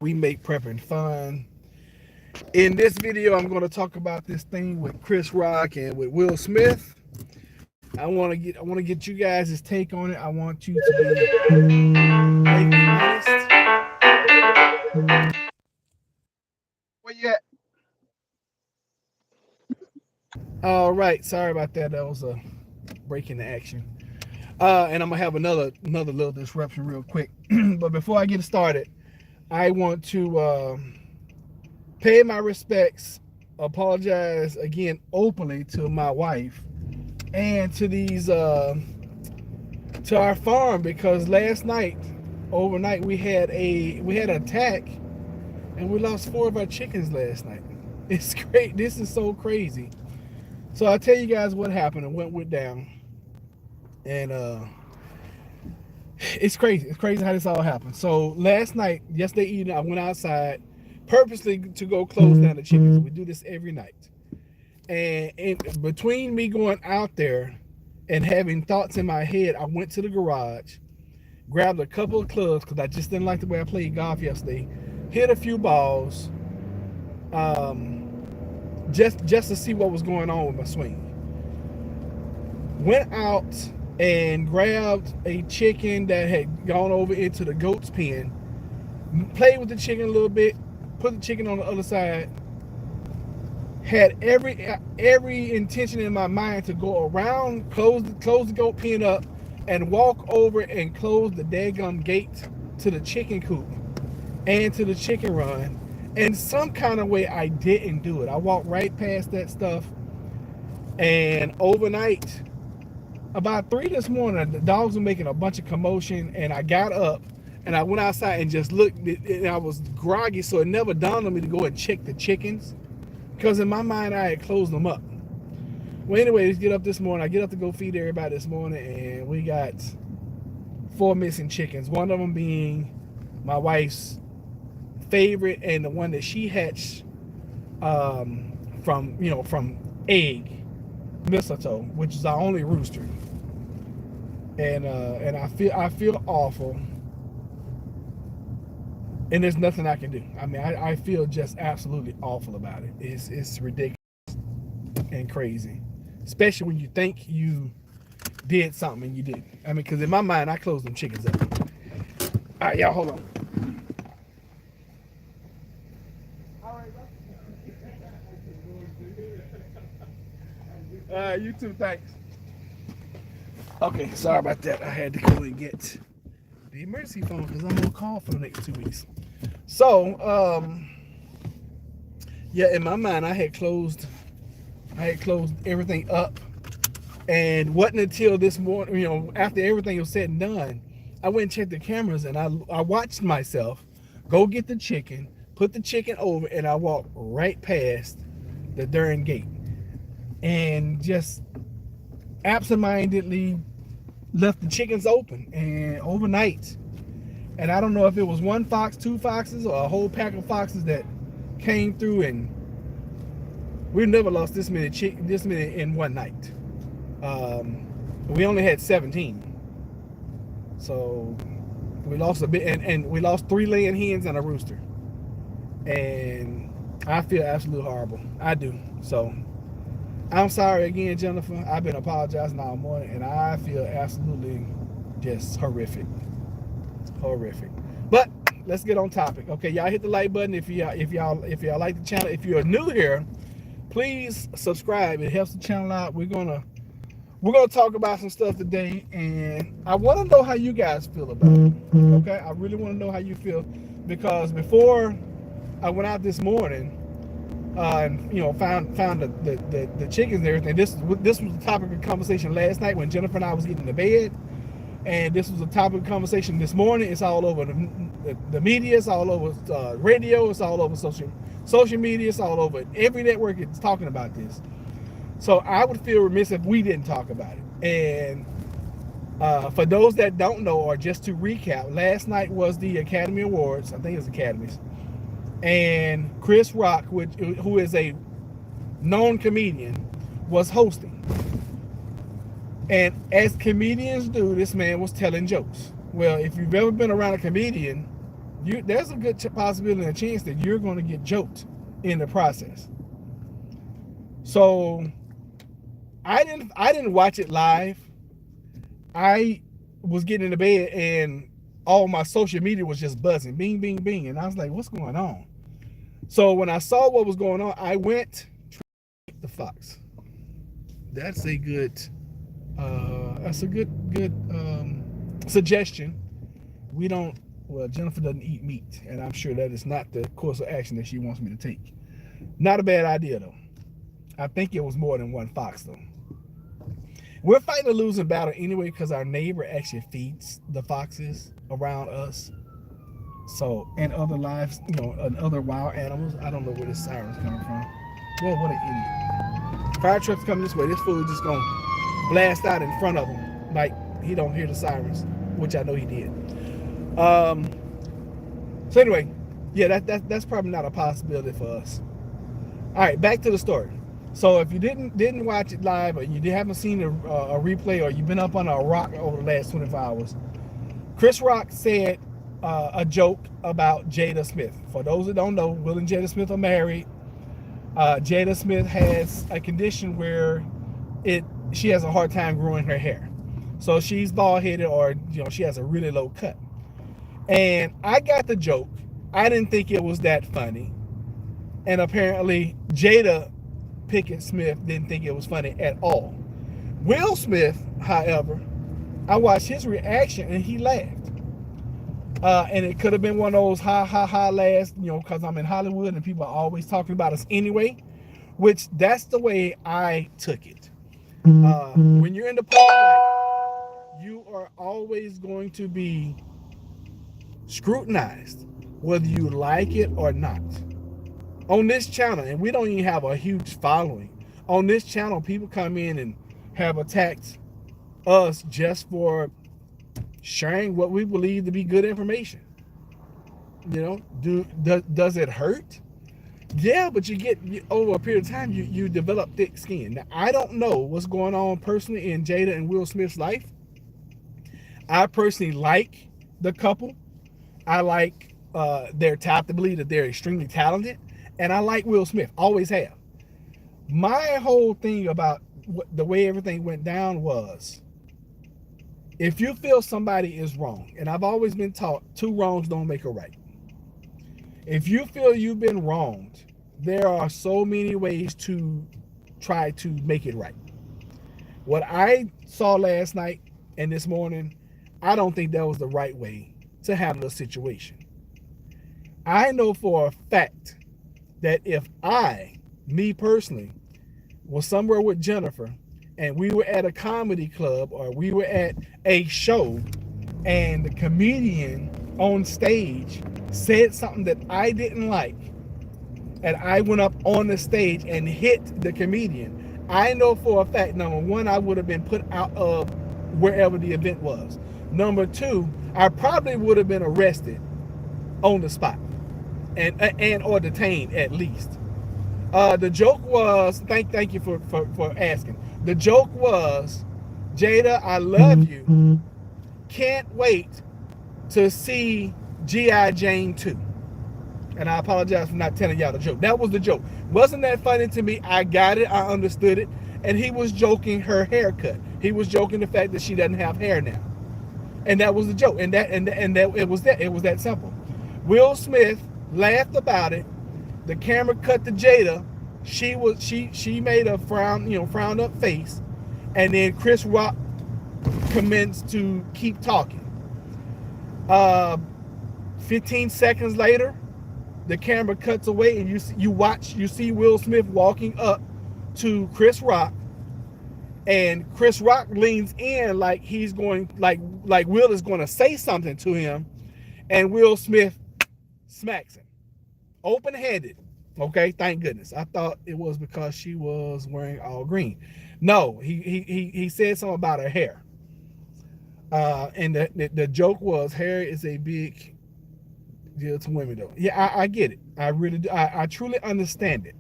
We make prepping fun. In this video, I'm going to talk about this thing with Chris Rock and with Will Smith. I want to get you guys' take on it. I want you to be honest. Where you at? All right, sorry about that. That was a break in the action. And I'm gonna have another little disruption real quick. But before I get started, I want to pay my respects, apologize again openly to my wife and to these to our farm, because last night, overnight, we had an attack and we lost 4 of our chickens last night. It's great. This is so crazy. So I'll tell you guys what happened and what went down. And it's crazy. It's crazy how this all happened. So last night, yesterday evening, I went outside purposely to go close down the chickens. We do this every night. And between me going out there and having thoughts in my head, I went to the garage, grabbed a couple of clubs because I just didn't like the way I played golf yesterday, hit a few balls, just to see what was going on with my swing. Went out and grabbed a chicken that had gone over into the goat's pen, played with the chicken a little bit, put the chicken on the other side, had every intention in my mind to go around, close the goat pen up, and walk over and close the daggum gate to the chicken coop and to the chicken run. And some kind of way I didn't do it. I walked right past that stuff, and overnight, about 3 this morning, the dogs were making a bunch of commotion, and I got up and I went outside and just looked, and I was groggy, so it never dawned on me to go and check the chickens, because in my mind I had closed them up. Well, anyway, let's get up this morning. I get up to go feed everybody this morning, and we got 4 missing chickens. One of them being my wife's favorite, and the one that she hatched from egg, mistletoe, which is our only rooster. And I feel awful, and there's nothing I can do. I mean, I feel just absolutely awful about it. It's ridiculous and crazy, especially when you think you did something and you didn't. I mean, because in my mind, I closed them chickens up. All right, y'all, hold on. You too, thanks. Okay, sorry about that. I had to go and get the emergency phone because I'm on call for the next 2 weeks. So, yeah, in my mind, I had closed everything up, and wasn't until this morning, after everything was said and done, I went and checked the cameras, and I watched myself go get the chicken, put the chicken over, and I walked right past the darn gate, and just absentmindedly left the chickens open and overnight. And I don't know if it was 1 fox, 2 foxes, or a whole pack of foxes that came through, and we've never lost this many in one night. We only had 17, so we lost a bit, and we lost 3 laying hens and a rooster, and I feel absolutely horrible. I do. So I'm sorry again, Jennifer. I've been apologizing all morning, and I feel absolutely just horrific. But let's get on topic. Okay, y'all hit the like button if y'all like the channel. If you're new here, please subscribe. It helps the channel out. We're gonna talk about some stuff today, and I want to know how you guys feel about it. Okay, I really want to know how you feel, because before I went out this morning, and found the chickens and everything. This was the topic of conversation last night when Jennifer and I was getting to bed, and this was a topic of conversation this morning. It's all over the media. It's all over radio. It's all over social media. It's all over every network. It's talking about this. So I would feel remiss if we didn't talk about it. And for those that don't know, or just to recap, last night was the Academy Awards. I think it was Academies. And Chris Rock, who is a known comedian, was hosting. And as comedians do, this man was telling jokes. Well, if you've ever been around a comedian, there's a good possibility and a chance that you're going to get joked in the process. So I didn't watch it live. I was getting into bed and all my social media was just buzzing, bing, bing, bing, and I was like, "What's going on?" So when I saw what was going on, I went to the fox. That's a good. That's a good suggestion. We don't. Well, Jennifer doesn't eat meat, and I'm sure that is not the course of action that she wants me to take. Not a bad idea though. I think it was more than one fox though. We're fighting a losing battle anyway because our neighbor actually feeds the foxes around us. So, and other lives, and other wild animals. I don't know where this siren's coming from. Well, what an idiot. Fire truck's coming this way. This fool just gonna blast out in front of him like he don't hear the sirens, which I know he did. So anyway, yeah, that's probably not a possibility for us. All right, back to the story. So if you didn't watch it live, or you haven't seen a replay, or you've been up under a rock over the last 24 hours, Chris Rock said a joke about Jada Smith. For those that don't know, Will and Jada Smith are married. Jada Smith has a condition where she has a hard time growing her hair. So she's bald-headed, or she has a really low cut. And I got the joke. I didn't think it was that funny. And apparently Jada Pickett Smith didn't think it was funny at all. Will Smith, however, I watched his reaction and he laughed. And it could have been one of those ha ha ha laughs, because I'm in Hollywood and people are always talking about us anyway, which that's the way I took it. When you're in the public light, you are always going to be scrutinized, whether you like it or not. On this channel, and we don't even have a huge following, on this channel, people come in and have attacked us just for sharing what we believe to be good information. Does it hurt? Yeah, but over a period of time, you develop thick skin. Now, I don't know what's going on personally in Jada and Will Smith's life. I personally like the couple. I like their talent. I believe that they're extremely talented. And I like Will Smith, always have. My whole thing about the way everything went down was, if you feel somebody is wrong, and I've always been taught 2 wrongs don't make a right. If you feel you've been wronged, there are so many ways to try to make it right. What I saw last night and this morning, I don't think that was the right way to handle the situation. I know for a fact that if me personally, was somewhere with Jennifer and we were at a comedy club or we were at a show and the comedian on stage said something that I didn't like, and I went up on the stage and hit the comedian, I know for a fact, number 1, I would have been put out of wherever the event was. Number 2, I probably would have been arrested on the spot and or detained at least. The joke was, thank you for asking. The joke was, Jada, I love you. Can't wait to see G.I. Jane 2. And I apologize for not telling y'all the joke. That was the joke. Wasn't that funny to me? I got it. I understood it. And he was joking her haircut. He was joking the fact that she doesn't have hair now. And that was the joke. And that it was that simple. Will Smith laughed about it. The camera cut to Jada. She made a frowned up face, and then Chris Rock commenced to keep talking. 15 seconds later, the camera cuts away, and you see Will Smith walking up to Chris Rock, and Chris Rock leans in like he's going like Will is going to say something to him, and Will Smith smacks him open-handed. Okay, thank goodness. I thought it was because she was wearing all green. No, he said something about her hair. And the joke was, hair is a big deal to women though. Yeah, I get it. I really do. I truly understand it.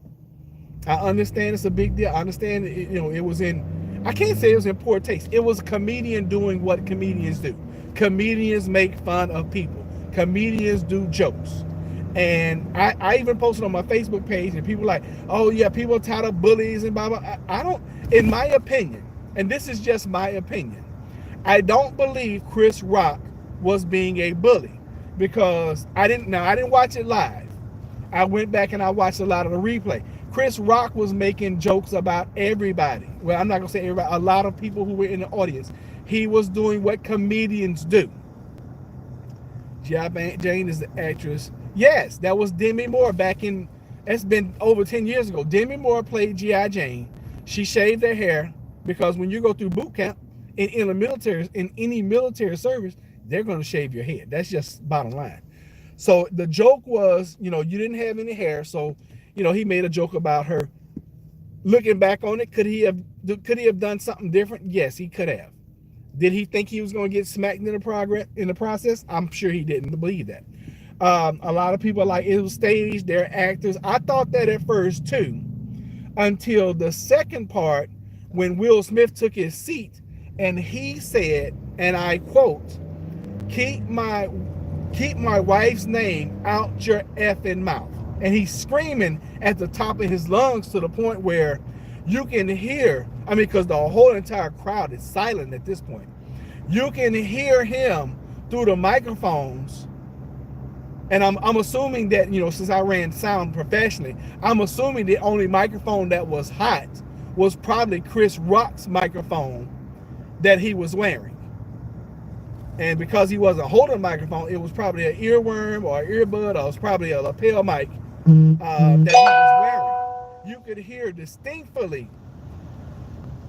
I understand it's a big deal. I understand it was in, I can't say it was in poor taste. It was a comedian doing what comedians do. Comedians make fun of people. comedians do jokes. And I even posted on my Facebook page, and people like, oh yeah, people are tired of bullies and blah blah. I don't, in my opinion, and this is just my opinion, I don't believe Chris Rock was being a bully, because I didn't watch it live. I went back and I watched a lot of the replay. Chris Rock was making jokes about everybody. Well, I'm not gonna say everybody, a lot of people who were in the audience. He was doing what comedians do. G.I. Jane is the actress. Yes, that was Demi Moore back in, it's been over 10 years ago. Demi Moore played G.I. Jane. She shaved her hair, because when you go through boot camp in the military, in any military service, they're going to shave your head. That's just bottom line. So the joke was, you didn't have any hair, so he made a joke about her. Looking back on it, could he have done something different? Yes, he could have. Did he think he was going to get smacked in the process? I'm sure he didn't believe that. A lot of people are like, it was staged, they're actors. I thought that at first too, until the second part, when Will Smith took his seat and he said, and I quote, keep my wife's name out your effing mouth. And he's screaming at the top of his lungs to the point where you can hear, because the whole entire crowd is silent at this point. You can hear him through the microphones. And I'm assuming that, since I ran sound professionally, I'm assuming the only microphone that was hot was probably Chris Rock's microphone that he was wearing. And because he wasn't holding a microphone, it was probably an earworm or an earbud, or it was probably a lapel mic that he was wearing. You could hear distinctly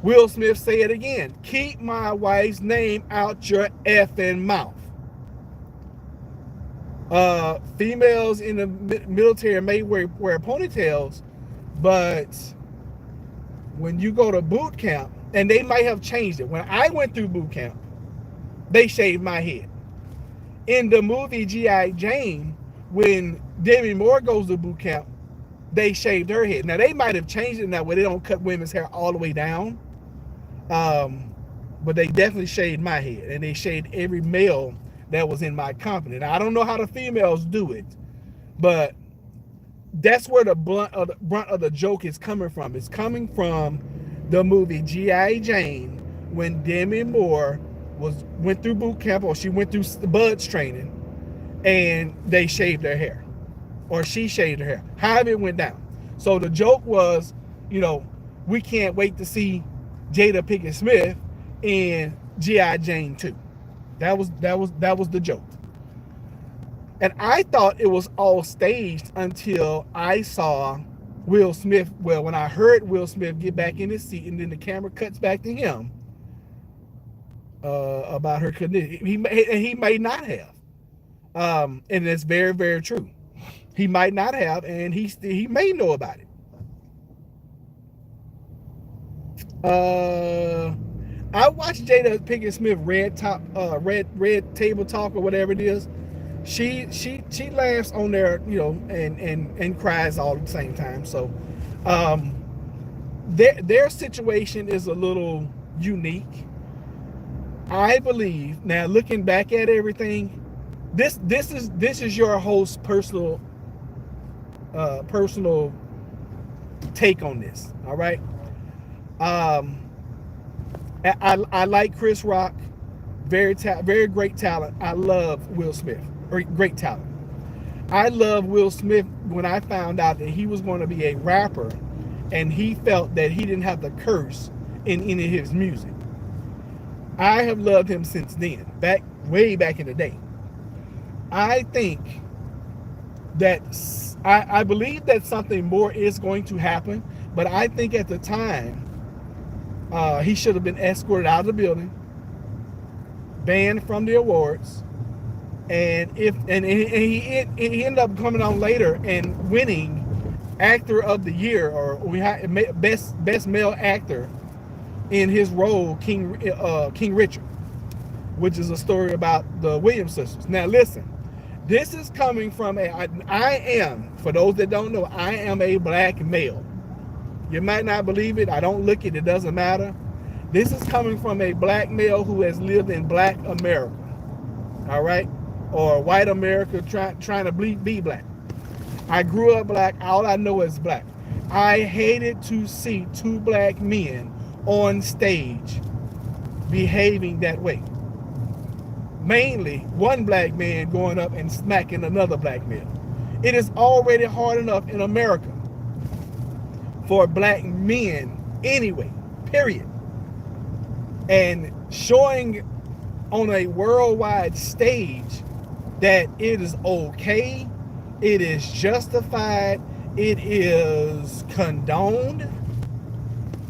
Will Smith say it again. Keep my wife's name out your effing mouth. Females in the military may wear ponytails, but when you go to boot camp, and they might have changed it. When I went through boot camp, they shaved my head. In the movie G.I. Jane, when Demi Moore goes to boot camp, they shaved her head. Now, they might have changed it now where they don't cut women's hair all the way down. But they definitely shaved my head, and they shaved every male that was in my company. Now, I don't know how the females do it, but that's where the brunt of the joke is coming from. It's coming from the movie G.I. Jane, when Demi Moore went through boot camp, or she went through buds training, and they shaved her hair, or she shaved her hair. However it went down. So the joke was, we can't wait to see Jada Pinkett Smith in G.I. Jane 2. That was the joke. And I thought it was all staged until I saw Will Smith. Well, when I heard Will Smith get back in his seat, and then the camera cuts back to him about her condition. He may not have. And it's very, very true. He might not have, and he may know about it. I watched Jada Pinkett Smith red table talk, or whatever it is. She laughs on there, and cries all at the same time. So their situation is a little unique. I believe, now looking back at everything, this is your host's personal take on this. All right. I like Chris Rock, very great talent. I love Will Smith, great talent. I love Will Smith when I found out that he was going to be a rapper, and he felt that he didn't have to curse in any of his music. I have loved him since then, way back in the day. I think that I believe that something more is going to happen, but I think at the time he should have been escorted out of the building, banned from the awards, and he ended up coming on later and winning Actor of the Year, or best male actor in his role, King Richard, which is a story about the Williams sisters. Now listen, this is coming from for those that don't know, I am a black male. You might not believe it. I don't look it. It doesn't matter. This is coming from a black male who has lived in black America. All right. or white America trying to be black. I grew up black. All I know is black. I hated to see two black men on stage behaving that way. Mainly one black man going up and smacking another black man. It is already hard enough in America for black men anyway, period. And showing on a worldwide stage that it is okay, it is justified, it is condoned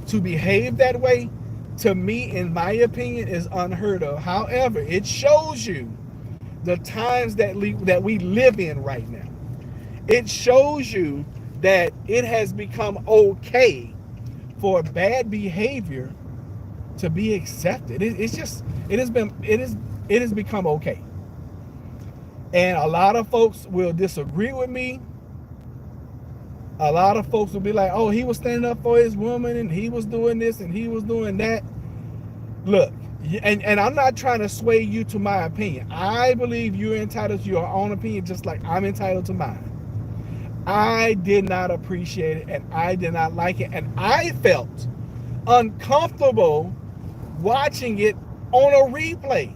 to behave that way, to me, in my opinion, is unheard of. However, it shows you the times that we live in right now. It shows you that it has become okay for bad behavior to be accepted. It has become okay. And a lot of folks will disagree with me. A lot of folks will be like, oh, he was standing up for his woman and he was doing this and he was doing that. Look, and I'm not trying to sway you to my opinion. I believe you're entitled to your own opinion just like I'm entitled to mine. I did not appreciate it and I did not like it. And I felt uncomfortable watching it on a replay.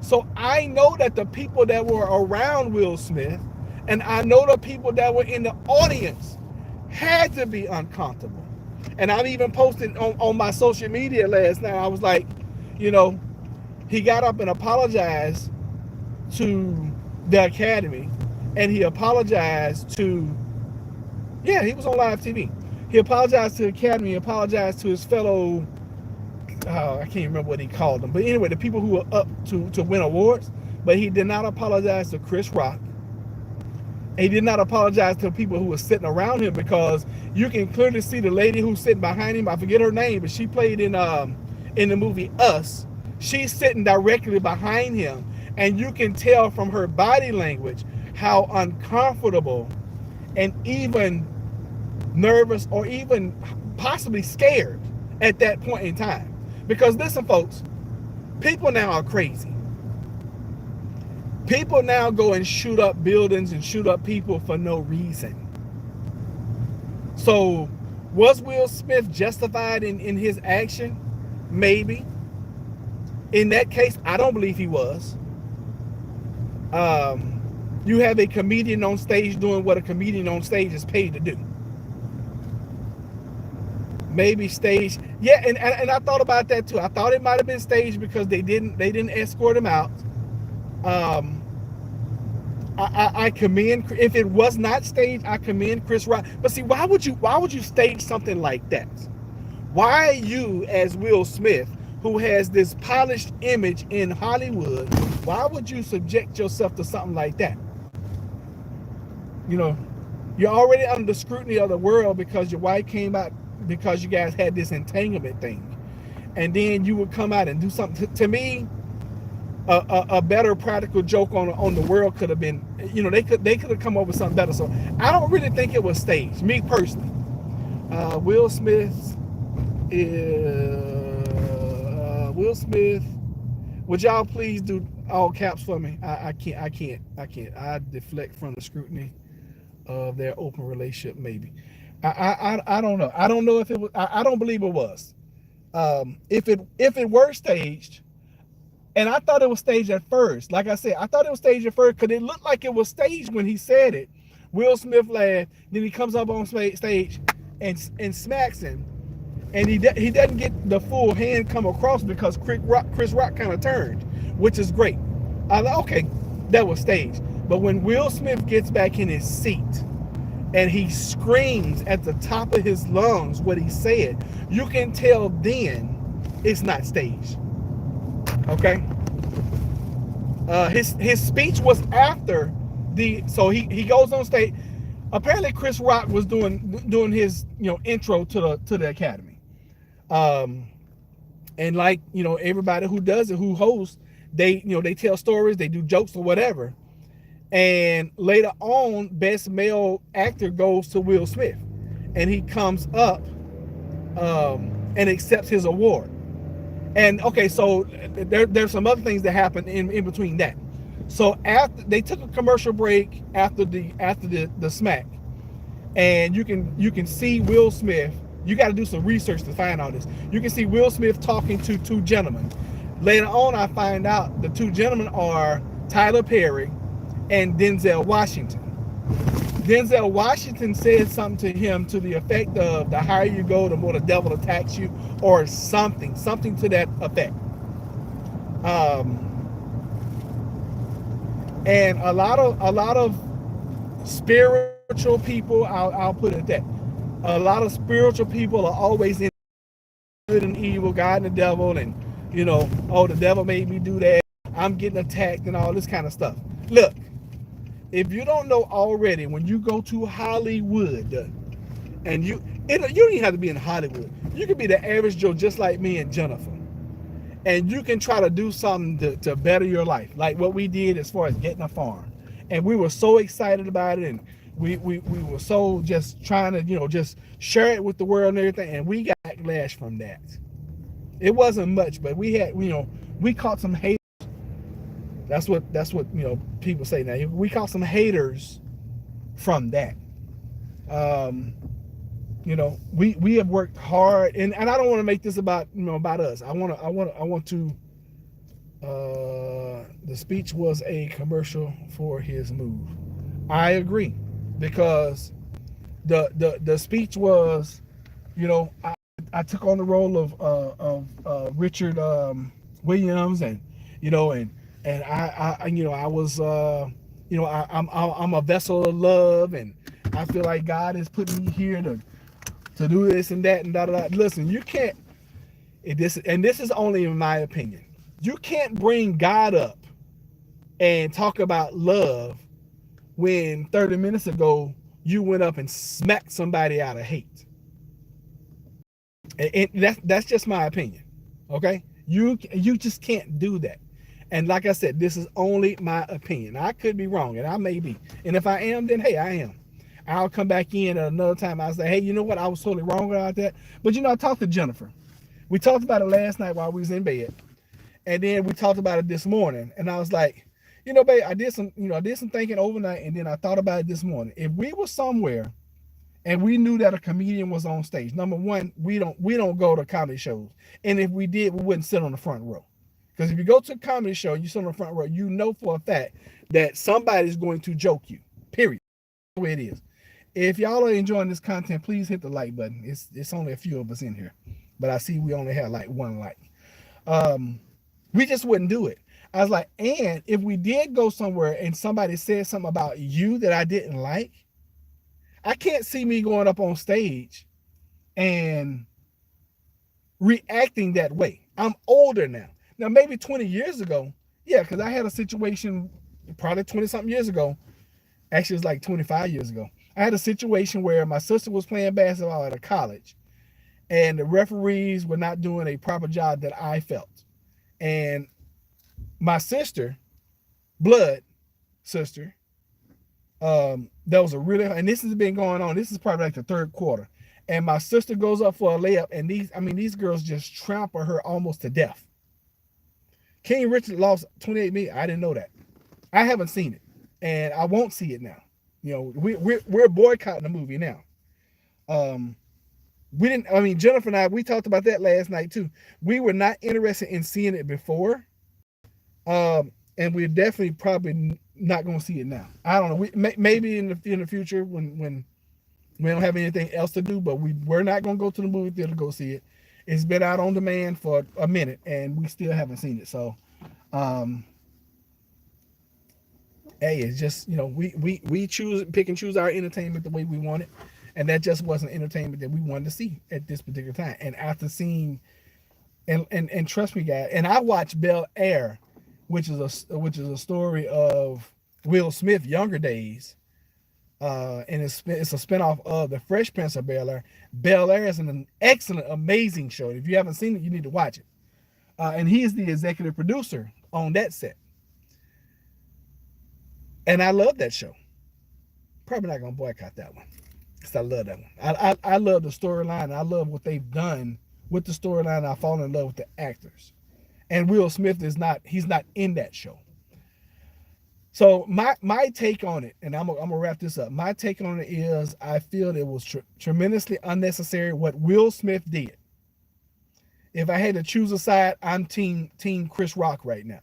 So I know that the people that were around Will Smith and I know the people that were in the audience had to be uncomfortable. And I've even posted on my social media last night. I was like, you know, he got up and apologized to the Academy, and he apologized to, yeah, he was on live TV. He apologized to the Academy, he apologized to his fellow, I can't remember what he called them, but anyway, the people who were up to win awards. But he did not apologize to Chris Rock. He did not apologize to the people who were sitting around him, because you can clearly see the lady who's sitting behind him. I forget her name, but she played in the movie Us. She's sitting directly behind him, and you can tell from her body language how uncomfortable and even nervous or even possibly scared at that point in time. Because listen, folks, people now are crazy. People now go and shoot up buildings and shoot up people for no reason. So was Will Smith justified in his action? Maybe. In that case, I don't believe he was. You have a comedian on stage doing what a comedian on stage is paid to do. Maybe staged. Yeah, and I thought about that too. I thought it might have been staged because they didn't escort him out. I commend, if it was not staged, I commend Chris Rock. But see, why would you stage something like that? Why you, as Will Smith, who has this polished image in Hollywood, why would you subject yourself to something like that? You know, you're already under the scrutiny of the world because your wife came out, because you guys had this entanglement thing, and then you would come out and do something. To me, a better practical joke on the world could have been, you know, they could have come up with something better. So I don't really think it was staged, me personally. Will Smith, would y'all please do all caps for me? I can't. I deflect from the scrutiny of their open relationship. Maybe. I don't know. I don't know if it was. I don't believe it was. If it were staged. And I thought it was staged at first. Like I said, I thought it was staged at first because it looked like it was staged when he said it. Will Smith laughed. Then he comes up on stage and smacks him. And he doesn't get the full hand come across because Chris Rock kind of turned, which is great. I thought, okay, that was staged. But when Will Smith gets back in his seat and he screams at the top of his lungs what he said, you can tell then it's not staged. Okay. His speech was after so he goes on stage. Apparently Chris Rock was doing his intro to the Academy. And like everybody who does it, who hosts, they tell stories, they do jokes or whatever. And later on, best male actor goes to Will Smith, and he comes up and accepts his award. And okay, so there's some other things that happen in between that. So after they took a commercial break after the smack, and you can see Will Smith. You got to do some research to find all this. You can see Will Smith talking to two gentlemen. Later on, I find out the two gentlemen are Tyler Perry and Denzel Washington. Denzel Washington said something to him to the effect of, the higher you go, the more the devil attacks you, or something to that effect. And a lot of spiritual people, I'll put it that, a lot of spiritual people are always in good and evil, God and the devil, and oh, the devil made me do that, I'm getting attacked, and all this kind of stuff. Look, if you don't know already, when you go to Hollywood, and you don't even have to be in Hollywood, you can be the average Joe just like me and Jennifer, and you can try to do something to better your life, like what we did as far as getting a farm. And we were so excited about it, and we were so just trying to just share it with the world and everything, and we got backlash from that. It wasn't much, but we had we caught some hate. That's what people say now. We caught some haters from that. We have worked hard, and I don't want to make this about about us. I want to. The speech was a commercial for his move. I agree, because the speech was, I took on the role of Richard Williams, and I was I'm a vessel of love, and I feel like God is putting me here to do this and that and da da da. Listen, you can't. This is only in my opinion. You can't bring God up and talk about love when 30 minutes ago you went up and smacked somebody out of hate. And that's just my opinion. Okay? You just can't do that. And like I said, this is only my opinion. I could be wrong, and I may be. And if I am, then hey, I am. I'll come back in at another time. I'll say, hey, you know what? I was totally wrong about that. But I talked to Jennifer. We talked about it last night while we was in bed. And then we talked about it this morning. And I was like, babe, I did some thinking overnight, and then I thought about it this morning. If we were somewhere and we knew that a comedian was on stage, number one, we don't go to comedy shows. And if we did, we wouldn't sit on the front row. Because if you go to a comedy show and you sit on the front row, you know for a fact that somebody's going to joke you. Period. That's the way it is. If y'all are enjoying this content, please hit the like button. It's only a few of us in here, but I see we only have like one like. We just wouldn't do it. I was like, and if we did go somewhere and somebody said something about you that I didn't like, I can't see me going up on stage and reacting that way. I'm older now. Now, maybe 20 years ago, yeah, because I had a situation probably 20-something years ago. Actually, it's like 25 years ago. I had a situation where my sister was playing basketball at a college, and the referees were not doing a proper job that I felt. And my sister, blood sister, that was and this has been going on. This is probably like the third quarter. And my sister goes up for a layup, and these girls just trample her almost to death. King Richard lost 28 million. I didn't know that. I haven't seen it, and I won't see it now. We're boycotting the movie now. We didn't. I mean, Jennifer and I, we talked about that last night too. We were not interested in seeing it before, and we're definitely probably not going to see it now. I don't know. Maybe in the future when we don't have anything else to do, but we're not going to go to the movie theater to go see it. It's been out on demand for a minute, and we still haven't seen it. So, hey, it's just we pick and choose our entertainment the way we want it. And that just wasn't entertainment that we wanted to see at this particular time. And after seeing, and trust me, guys, and I watched Bel Air, which is a story of Will Smith younger days, and it's a spinoff of the Fresh Prince of Bel Air. Bel Air is an excellent, amazing show. If you haven't seen it, you need to watch it. And he is the executive producer on that set. And I love that show. Probably not gonna boycott that one. I love that one. I love the storyline. I love what they've done with the storyline. I fall in love with the actors. And Will Smith he's not in that show. So my take on it, and I'm gonna wrap this up. My take on it is I feel it was tremendously unnecessary what Will Smith did. If I had to choose a side, I'm team Chris Rock right now.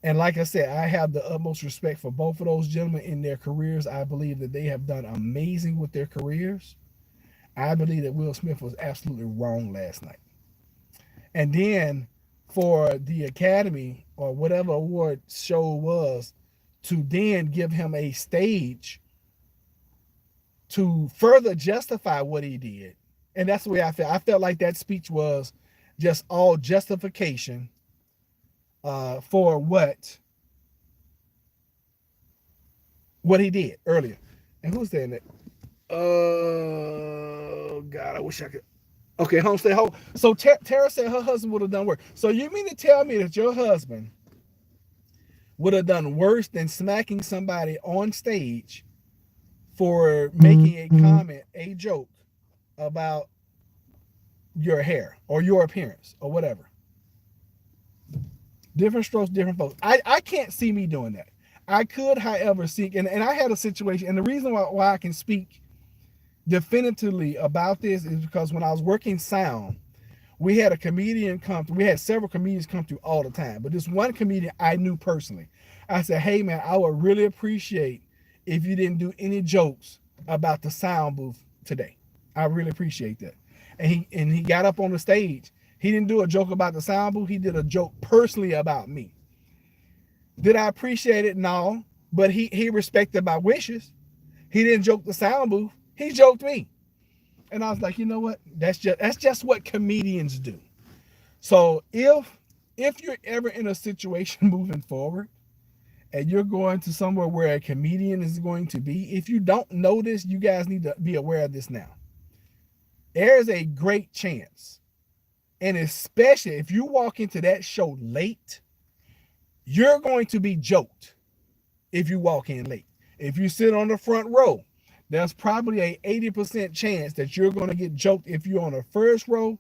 And like I said, I have the utmost respect for both of those gentlemen in their careers. I believe that they have done amazing with their careers. I believe that Will Smith was absolutely wrong last night. And then for the Academy or whatever award show was to then give him a stage to further justify what he did. And that's the way I felt. I felt like that speech was just all justification for what he did earlier. And who's saying that? Oh God, I wish I could. Okay, Homestead. So Tara said her husband would have done worse. So you mean to tell me that your husband would have done worse than smacking somebody on stage for making a comment, a joke about your hair or your appearance or whatever? Different strokes, different folks. I can't see me doing that. I could, however, see, and I had a situation, and the reason why I can speak definitively about this is because when I was working sound, we had a comedian come through. We had several comedians come through all the time, but this one comedian I knew personally. I said, hey man, I would really appreciate if you didn't do any jokes about the sound booth today. I really appreciate that. And he got up on the stage. He didn't do a joke about the sound booth. He did a joke personally about me. Did I appreciate it? No, but he respected my wishes. He didn't joke the sound booth. He joked me. And I was like, you know what? That's just what comedians do. So if you're ever in a situation moving forward and you're going to somewhere where a comedian is going to be, if you don't know this, you guys need to be aware of this now. There's a great chance, and especially if you walk into that show late, you're going to be joked if you walk in late. If you sit on the front row, there's probably a 80% chance that you're going to get joked. If you're on the first row,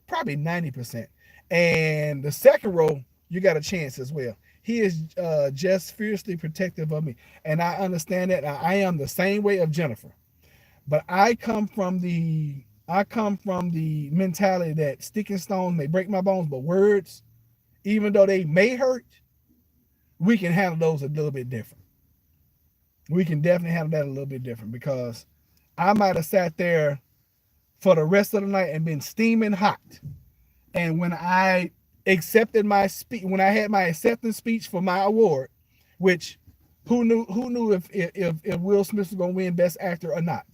probably 90%. And the second row, you got a chance as well. He is just fiercely protective of me. And I understand that. I am the same way of Jennifer. But I come from the mentality that stick and stone may break my bones, but words, even though they may hurt, we can handle those a little bit different. We can definitely handle that a little bit different, because I might have sat there for the rest of the night and been steaming hot. And when I accepted my speech, when I had my acceptance speech for my award, which who knew if Will Smith was going to win Best Actor or not,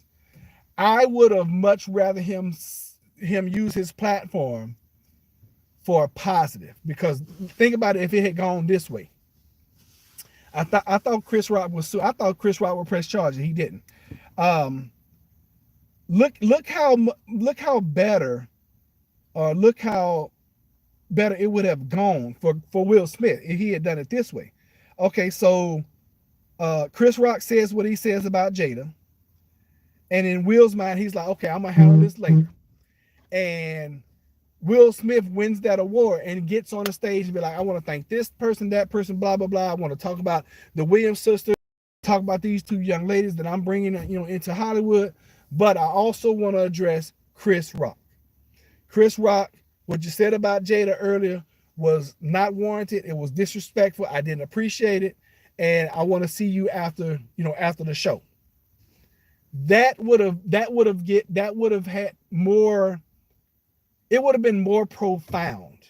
I would have much rather him use his platform for a positive. Because think about it, if it had gone this way. I thought Chris Rock was I thought Chris Rock would press charges. He didn't. Look how better it would have gone for Will Smith if he had done it this way. Okay, so Chris Rock says what he says about Jada, and in Will's mind, he's like, okay, I'm gonna handle this later. And Will Smith wins that award and gets on the stage and be like, I want to thank this person, that person, blah, blah, blah. I want to talk about the Williams sisters, talk about these two young ladies that I'm bringing, into Hollywood. But I also want to address Chris Rock. Chris Rock, what you said about Jada earlier was not warranted. It was disrespectful. I didn't appreciate it. And I want to see you after the show. That would have had more. It would have been more profound.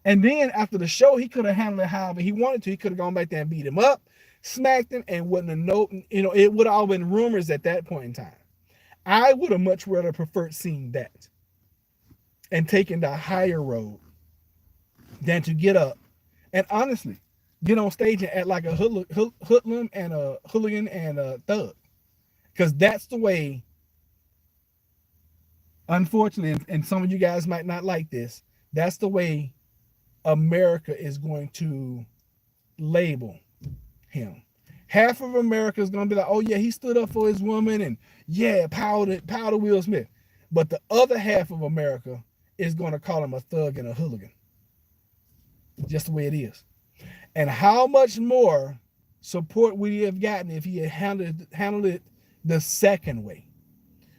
And then after the show, he could have handled it however he wanted to. He could have gone back there and beat him up, smacked him, and wouldn't have known, it would have all been rumors at that point in time. I would have much rather preferred seeing that and taking the higher road than to get up and honestly get on stage and act like a hoodlum and a hooligan and a thug. Because that's the way, unfortunately, and some of you guys might not like this, that's the way America is going to label him. Half of America is going to be like, oh yeah, he stood up for his woman, and yeah, power to Will Smith. But the other half of America is going to call him a thug and a hooligan. just the way it is. And how much more support would he have gotten if he had handled it the second way?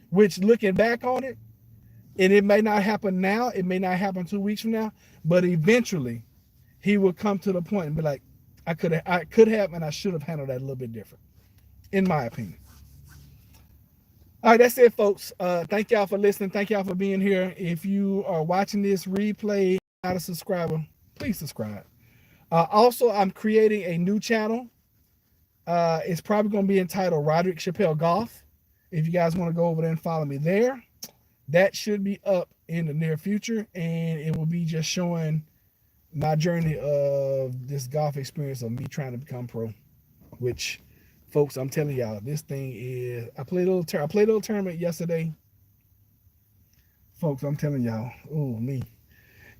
Which, looking back on it, and it may not happen now, it may not happen 2 weeks from now, but eventually he will come to the point and be like, I could have, and I should have handled that a little bit different, in my opinion. All right, that's it, folks. Thank y'all for listening. Thank y'all for being here. If you are watching this replay, not a subscriber, please subscribe. Also, I'm creating a new channel. It's probably going to be entitled Roderick Chappelle Golf. If you guys want to go over there and follow me there, that should be up in the near future, and it will be just showing my journey of this golf experience of me trying to become pro. Which, folks, I'm telling y'all, this thing is. I played a little tournament yesterday, folks. I'm telling y'all, oh me,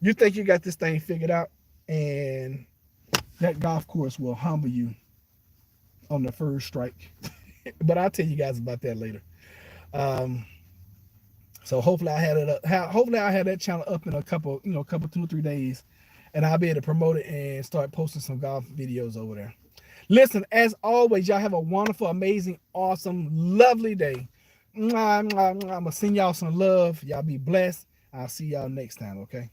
you think you got this thing figured out, and that golf course will humble you on the first strike. But I'll tell you guys about that later. So hopefully I had it up. Hopefully I had that channel up in a couple 2 or 3 days, and I'll be able to promote it and start posting some golf videos over there. Listen, as always, y'all have a wonderful, amazing, awesome, lovely day. I'm gonna send y'all some love. Y'all be blessed. I'll see y'all next time. Okay.